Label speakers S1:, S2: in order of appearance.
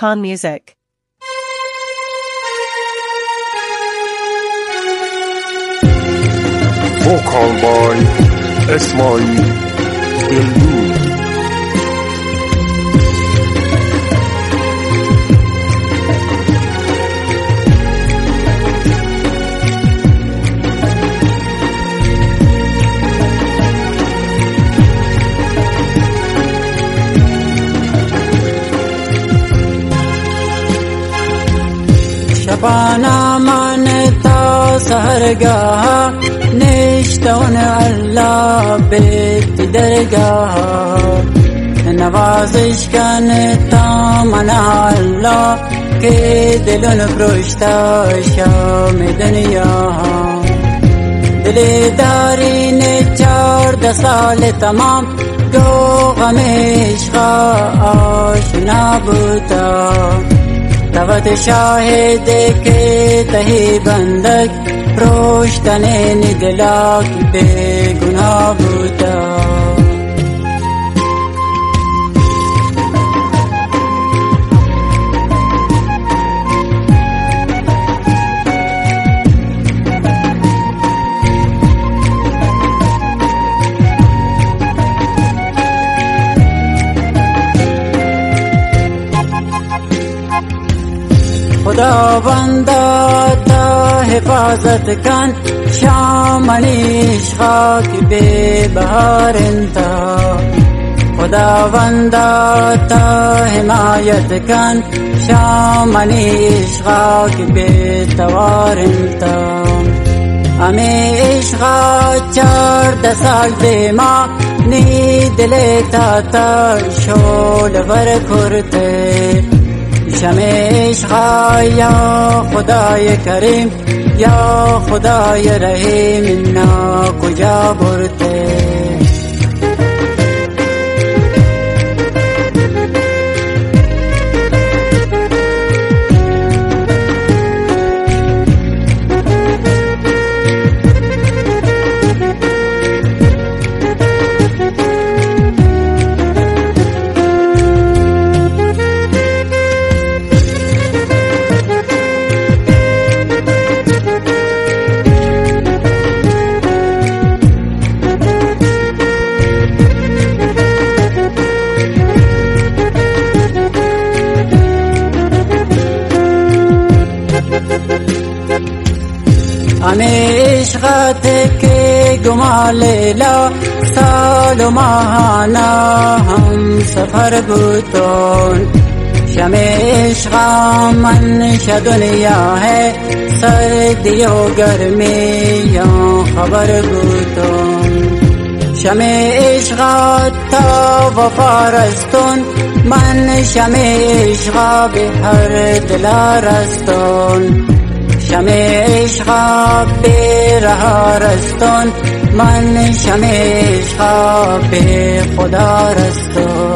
S1: Khan Music.
S2: Vocal by Ismail Ildoud.
S3: شبانا مانتا سهرگاه نشتون الله بیت درگاه نوازش کنتا منا الله که دلون فرشتا شام دنیا دلی دارین 14 سال تمام دو غم عشق آشنا بودا تابت شاهد که تهی بندک روشتن ندلاک بے گناه بودا خداوندا تا حفاظت کن شامنی عشقا کی بے بہار انتا خداوندا تا حمایت کن شامنی عشقا کی بے توار انتا ہمیں عشقا 14 سال دے ماں نی دلے تا شول ور کرتے شمع عشقا یا خدای کریم یا خدای رحیم اینا کجا برده ہمیں عشقت کے گما لیلا سال و ماہانہ ہم سفر بوتون شمع عشقا منشا دنیا ہے سردی و گرمی یا خبر بوتون شمع عشقا تا وفا رستون من شمع عشقا به هر دلا رستون شمع عشقا به رها رستون من شمع عشقا به خدا رستون